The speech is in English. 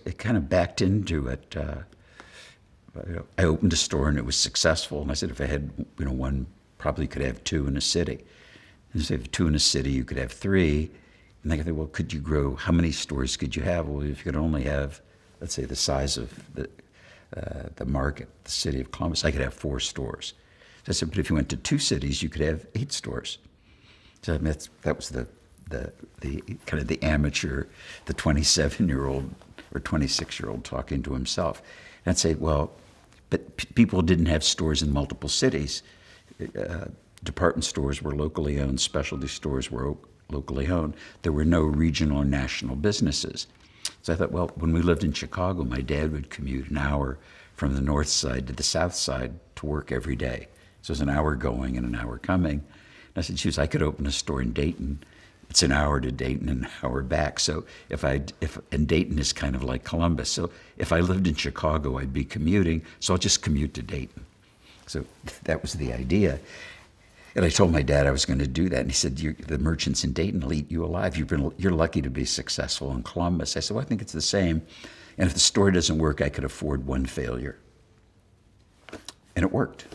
it kind of backed into it. I opened a store and it was successful. And I said, if I had, one, probably could have two in a city. And so if you have two in a city, you could have three. And they go, well, could you grow? How many stores could you have? Well, if you could only have, let's say, the size of the market, the city of Columbus, I could have 4 stores. So I said, but if you went to 2 cities, you could have 8 stores. So I mean, that was the kind of the amateur, the 27-year-old or 26-year-old talking to himself. And I'd say, well, but people didn't have stores in multiple cities. Department stores were locally owned, specialty stores were locally owned. There were no regional or national businesses. So I thought, well, when we lived in Chicago, my dad would commute an hour from the north side to the south side to work every day. So it was an hour going and an hour coming. And I said, geez, I could open a store in Dayton. It's an hour to Dayton and an hour back. So and Dayton is kind of like Columbus. So if I lived in Chicago, I'd be commuting. So I'll just commute to Dayton. So that was the idea. And I told my dad I was going to do that. And he said, the merchants in Dayton will eat you alive. You're lucky to be successful in Columbus. I said, well, I think it's the same. And if the store doesn't work, I could afford one failure. And it worked.